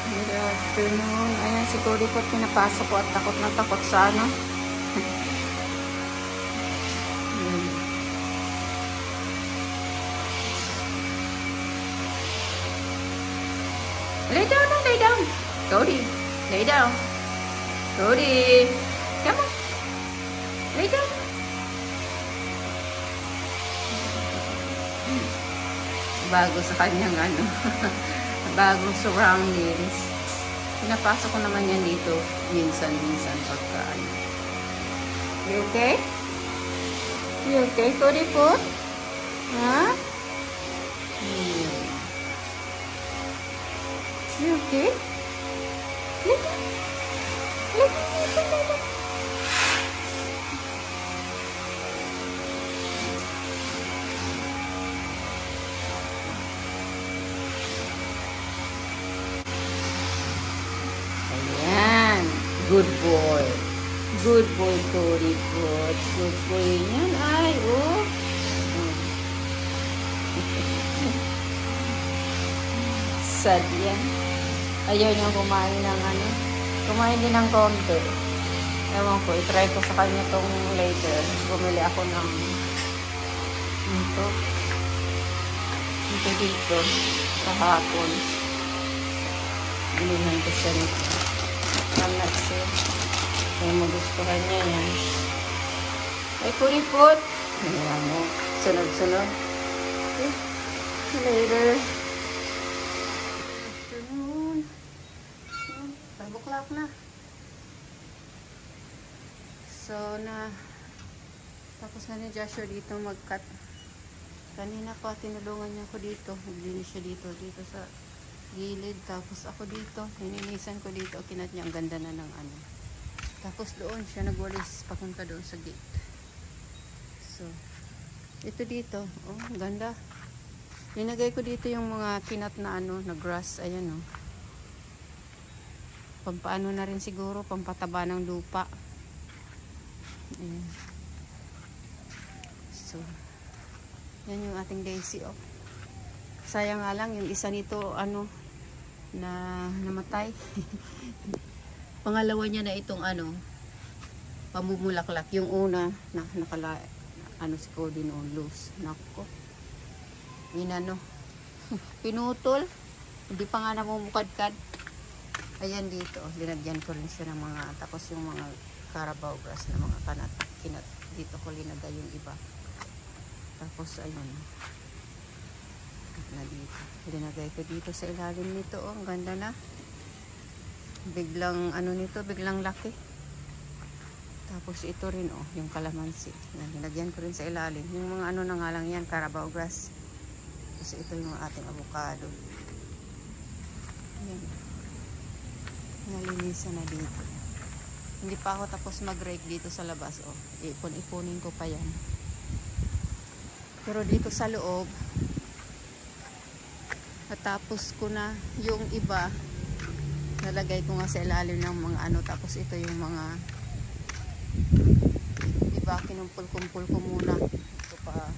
Good afternoon. Ayan, si Cody po pinapasok ko at takot na takot sa ano. Lay down, lay down. Cody, lay down. Cody, come on. Lay down. Bago sa kanyang ano. Bagong surroundings. Pinapasok ko naman yan dito minsan-minsan pagka ano. You okay? You okay, Cody po? Huh? You okay? Look. Ayan. Good boy. Good boy, Cody. Good boy. Yan ay, oh. Sad yan. Ayaw niya kumain ng ano. Kumain din ng konti. Ewan ko, itry ko sa kanya tong later. Bumili ako ng ito dito kahapon. Bilihan ko siya nito. I'm not sure. Kaya magustuhan niya yan. Ay, kuripot. Ayan mo. Sunod-sunod. Okay. Later. Afternoon. 5 o'clock na. So, tapos na ni Joshua dito mag-cut. Kanina pa, tinulungan niya ako dito. Naglinis siya dito sa gilid. Tapos ako dito, nilinisan ko dito. Kinat niya, ang ganda na ng ano. Tapos doon siya nagwalis papunta doon sa gate. So, ito dito. Oh, ganda. Linagay ko dito yung mga kinat na ano, na grass. Ayan oh. Pampaano na rin siguro, pampataba ng lupa. Ayan. So, yan yung ating daisy oh. Sayang nga lang yung isa nito ano na namatay. Pangalawa niya na itong ano pamumulaklak. Yung una na nakala ano si Cody noon loose. Nako. Inano. Pinutol. Hindi pa nga namumukadkad. Ayan dito, linagyan ko rin siya ng mga tapos yung mga Carabao grass na mga kinat dito ko linagay yung iba. Tapos ayun na dito linagay ko dito sa ilalim nito oh, ang ganda na biglang ano nito biglang laki. Tapos ito rin oh yung kalamansi na linagyan ko rin sa ilalim yung mga ano na nga lang yan Carabao grass. Tapos ito yung ating avocado yan nalinisan na dito. Hindi pa ako tapos mag-rake dito sa labas oh. Ipon-ipunin ko pa yan. Pero dito sa loob natapos ko na yung iba nalagay ko nga sa ilalim ng mga ano tapos ito yung mga iba kinumpul-kumpul ko muna ito pa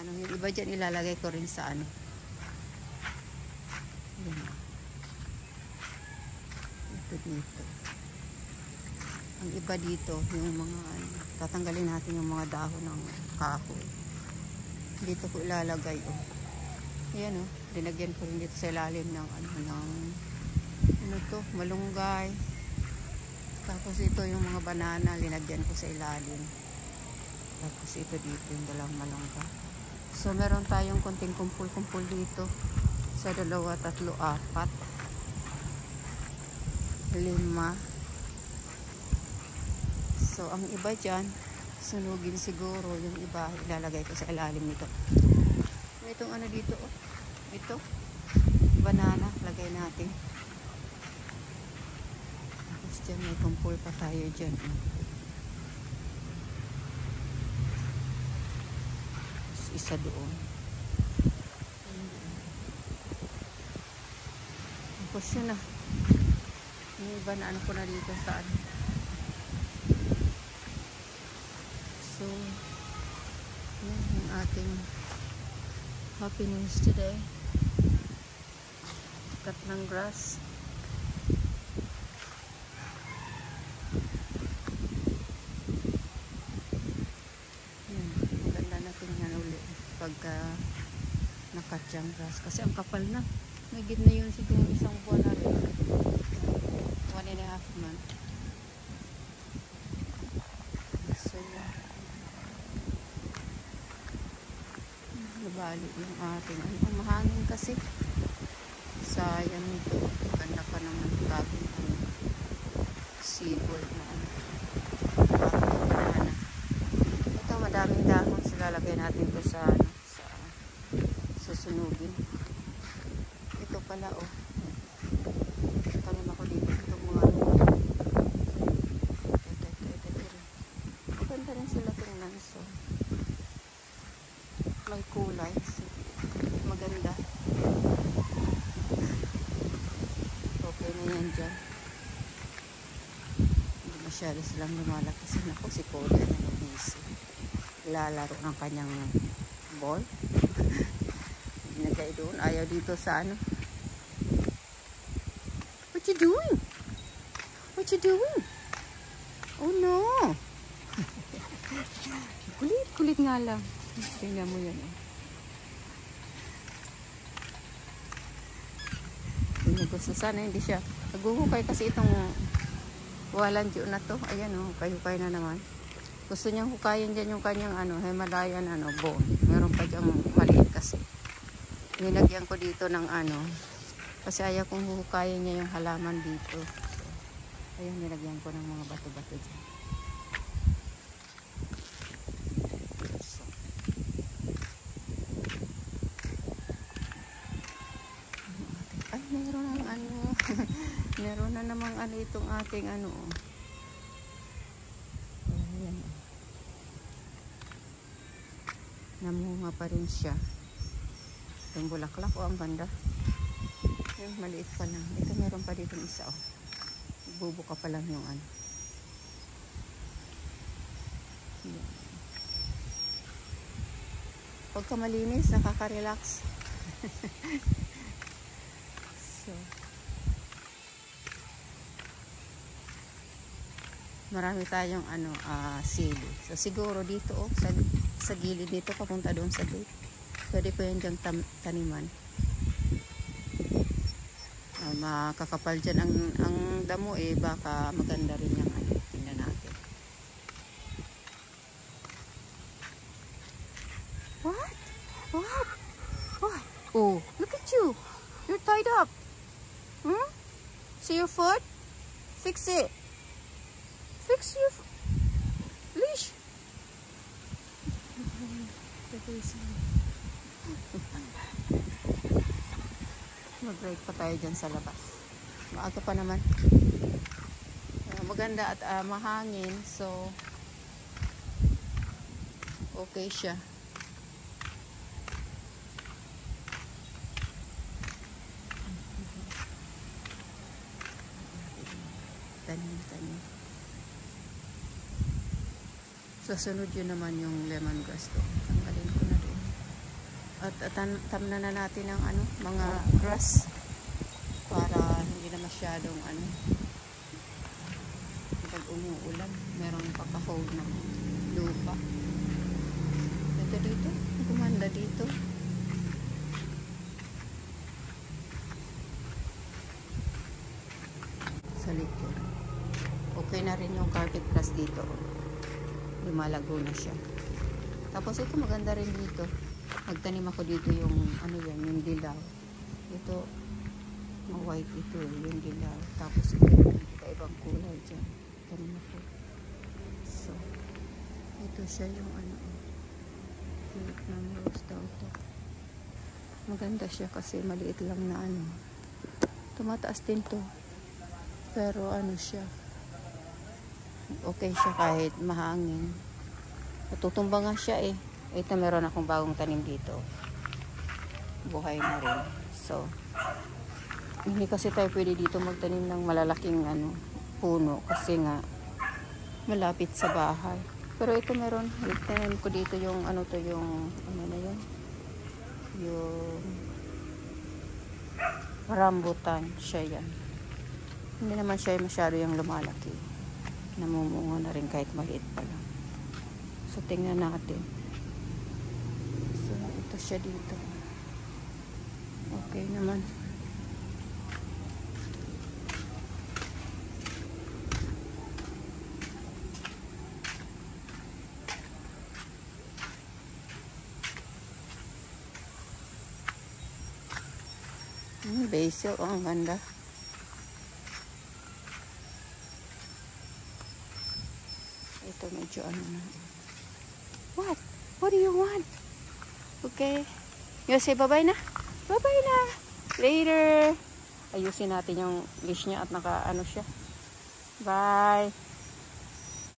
ano yung iba dyan ilalagay ko rin sa ano yun. Ito dito ang iba dito yung mga ano, tatanggalin natin yung mga dahon ng kahoy dito ko ilalagay oh. Ayan oh, dinagyan ko rin dito sa ilalim ng ano to, malunggay. Tapos ito yung mga banana, linagyan ko sa ilalim. Tapos ito dito yung dalawang malunggay. So meron tayong konting kumpul-kumpul dito. Sa 2, 3, 4, 5. So ang iba dyan, sunugin siguro. Yung iba, ilalagay ko sa ilalim nito. Itong ano dito oh. Ito banana lagay natin tapos dyan may kumpul pa tayo dyan tapos isa doon tapos yun na yung iba na ano ko na dito saan so yun yung ating happiness today. cut ng grass. Yan, maganda na tingnan uli pagka nakat yung grass kasi ang kapal na. Nagit na yun siguro isang buwan na rin. 1.5 month. So, nabali yung ating ang mahangin kasi. Sayang ito. Ganda pa naman bagong seaboard na ano. Ito madaming dahon. Silalagay natin ito sa ano, sa susunugin. Ito pala oh. Tanim ako dito. Ito mga ano. Ito. Ganda rin sila tingnan. So, may kulay. So, maganda. Okay na yan dyan. Hindi masyado silang lumalaki. Kasi ako si Cody na nabisi. Lalaro ng kanyang ball. Nagay doon. Ayaw dito sa ano. What you doing? What you doing? Oh no. Kulit nga lang. Tingnan mo yan. Hindi gusto. Sana hindi siya. Naguhukay kasi itong walandiyo na to. Ayan o. Hukay na naman. Gusto niyang hukayin dyan yung kanyang ano, Himalayan ano, bone. Meron pa dyan maliit kasi. Nilagyan ko dito ng ano. Kasi ayaw kong hukayin niya yung halaman dito. So, ayan, nilagyan ko ng mga bato-bato dyan. Meron ng ano meron na namang ano itong ating ano ayan. Namunga pa rin siya yung bulaklak ang ganda yung maliit pa lang ito meron pa dito isa bubuka pa lang yung ano ayan. Pagka malinis nakaka-relax. So, marami tayong ano sili. So siguro dito sa gilid dito papunta doon sa gate. Pwede po yan dyang taniman. Makakapal dyan ang damo baka maganda rin yung ano. Tingnan natin. What? What? What? Oh, look at you. You're tied up. Hmm? See your foot? Fix it. Fix your leash. Mag-break pa tayo dyan sa labas. Maaga pa naman. Maganda at mahangin. So, okay siya. Tanim. Susunod yun naman yung lemongrass to. Tanggalin ko na rin. At tamna na natin ang ano, mga grass para hindi na masyadong ano pag umuulan merong pagka-hold ng lupa. Ito dito, gumanda dito. Sa likod. Okay na rin yung carpet grass dito. Lumalago na siya. Tapos ito maganda rin dito. Magtanim ako dito yung ano yan, yung dilaw. Ito white ito yung dilaw. Tapos ito yung ibang kulay dyan. Tanim ako. So, ito siya yung ano. Vietnam rose daw ito. Maganda siya kasi maliit lang na ano. Tumataas din to. Pero ano siya. Okay siya kahit mahangin. Natutumba nga siya Ito meron akong bagong tanim dito. Buhay na rin. So, hindi kasi tayo pwede dito magtanim ng malalaking ano, puno. Kasi nga, malapit sa bahay. Pero ito meron. Tanim ko dito yung ano to yung ano na yun. Yung rambutan. Siya yan. Hindi naman siya masyado yung lumalaki. Namumunga na rin kahit maliit pa lang. So, tingnan natin. So, ito siya dito. Okay naman. Basil, oh, ang ganda. Ito medyo ano na. What? What do you want? Okay. You say bye-bye na? Bye-bye na. Later. Ayusin natin yung leash niya at naka ano siya. Bye.